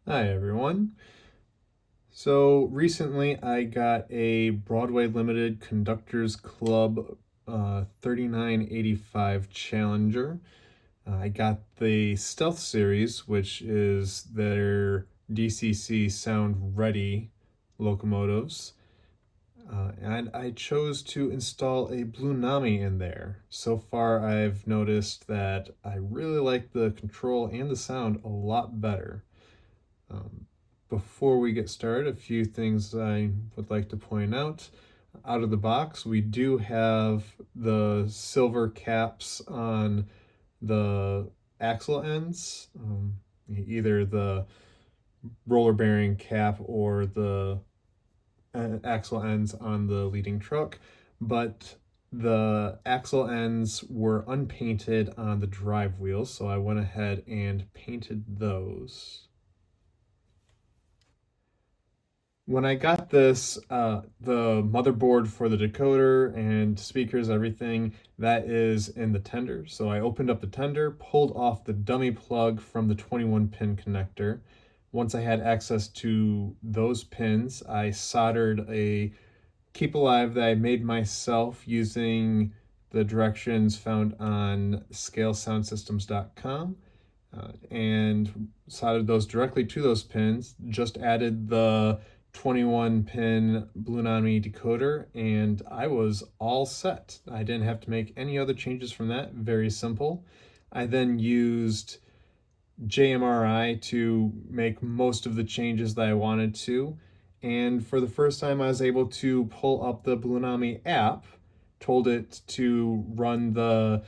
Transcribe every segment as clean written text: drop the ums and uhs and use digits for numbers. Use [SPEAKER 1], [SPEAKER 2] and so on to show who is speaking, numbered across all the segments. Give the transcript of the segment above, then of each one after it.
[SPEAKER 1] Hi everyone. So recently I got a Broadway Limited Conductors Club 3985 Challenger. I got the Stealth Series, which is their DCC Sound Ready locomotives. And I chose to install a Blunami in there. So far I've noticed that I really like the control and the sound a lot better. Um, Before we get started, a few things I would like to point out. Out of the box, we do have the silver caps on the axle ends, either the roller bearing cap or the axle ends on the leading truck, but the axle ends were unpainted on the drive wheels, so I went ahead and painted those. When I got this, the motherboard for the decoder and speakers, everything, that is in the tender. So I opened up the tender, pulled off the dummy plug from the 21 pin connector. Once I had access to those pins, I soldered a KeepAlive that I made myself using the directions found on scalesoundsystems.com. And soldered those directly to those pins. Just added the 21 pin Blunami decoder, and I was all set. I didn't have to make any other changes from that. Very simple. I then used JMRI to make most of the changes that I wanted to. And for the first time, I was able to pull up the Blunami app, told it to run the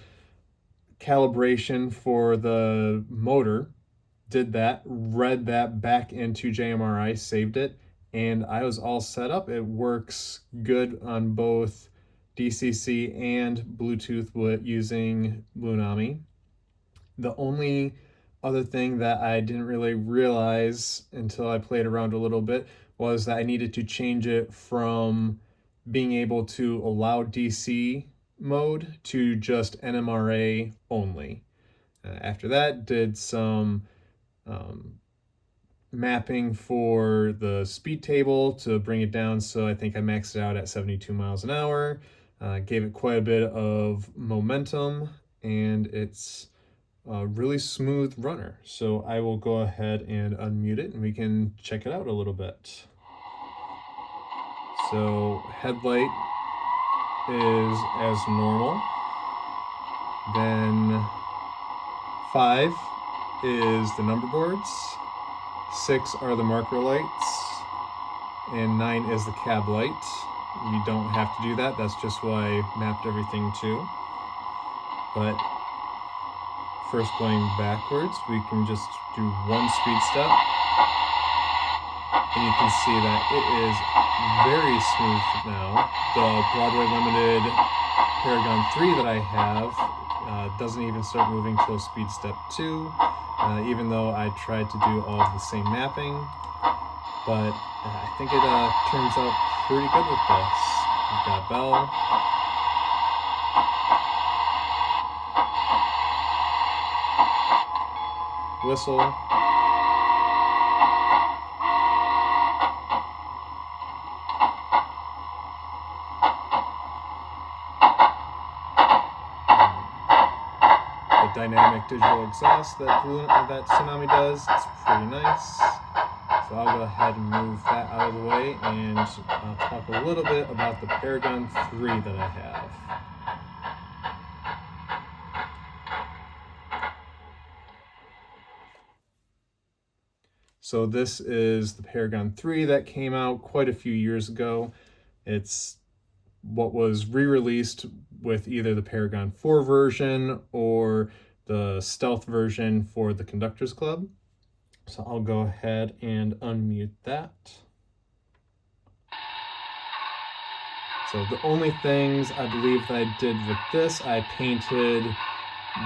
[SPEAKER 1] calibration for the motor, did that, read that back into JMRI, saved it, and I was all set up. It works good on both DCC and Bluetooth with using Blunami. The only other thing that I didn't really realize until I played around a little bit was that I needed to change it from being able to allow DC mode to just NMRA only. After that, did some um, mapping for the speed table to bring it down, so I think I maxed it out at 72 miles an hour. Gave it quite a bit of momentum, and it's a really smooth runner. So I will go ahead and unmute it and we can check it out a little bit. So headlight is as normal. Then 5 is the number boards. 6 are the marker lights, and 9 is the cab light. You don't have to do that, that's just what I mapped everything to. But first going backwards, we can just do one speed step, and you can see that it is very smooth now. The Broadway Limited Paragon 3 that I have doesn't even start moving till speed step 2. Even though I tried to do all of the same mapping, but I think it turns out pretty good with this. We've got bell, whistle, the dynamic digital exhaust that Tsunami does. It's pretty nice. So I'll go ahead and move that out of the way, and I'll talk a little bit about the Paragon 3 that I have. So this is the Paragon 3 that came out quite a few years ago. It's what was re-released with either the Paragon 4 version or the Stealth version for the Conductors Club. So I'll go ahead and unmute that. So the only things I believe that I did with this, I painted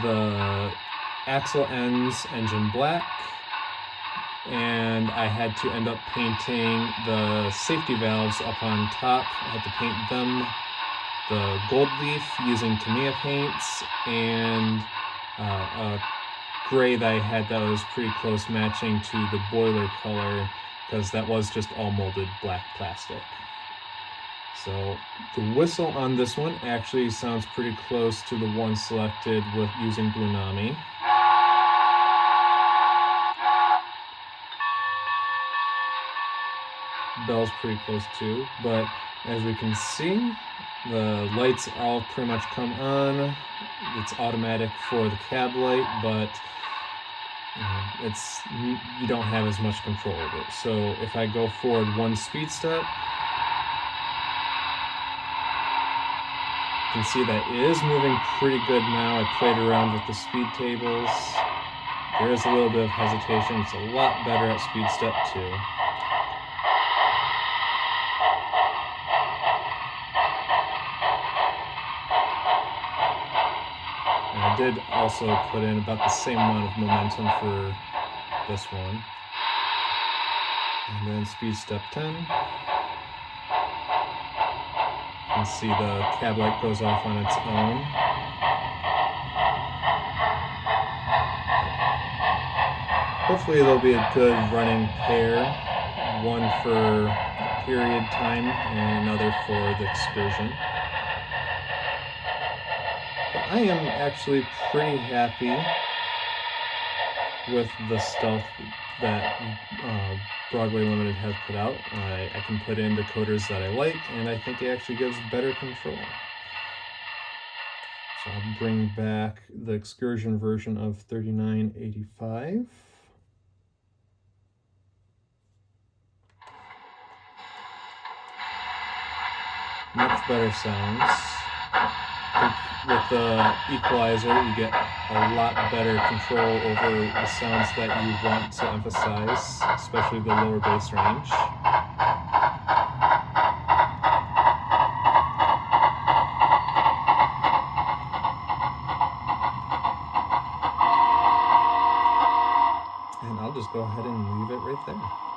[SPEAKER 1] the axle ends engine black, and I had to end up painting the safety valves up on top. I had to paint them the gold leaf using Tamiya paints, and a gray that I had that was pretty close matching to the boiler color, because that was just all molded black plastic. So the whistle on this one actually sounds pretty close to the one selected with using Blunami. Bell's pretty close too, but as we can see, the lights all pretty much come on. It's automatic for the cab light, but you don't have as much control over it. So if I go forward one speed step, you can see that it is moving pretty good now. I played around with the speed tables. There is a little bit of hesitation. It's a lot better at speed step 2. And I did also put in about the same amount of momentum for this one. And then speed step 10. You can see the cab light goes off on its own. Hopefully there'll be a good running pair, one for period time and another for the excursion. But I am actually pretty happy with the stuff that Broadway Limited has put out. I can put in decoders that I like, and I think it actually gives better control. So I'll bring back the excursion version of 3985. Much better sounds. With the equalizer, you get a lot better control over the sounds that you want to emphasize, especially the lower bass range. And I'll just go ahead and leave it right there.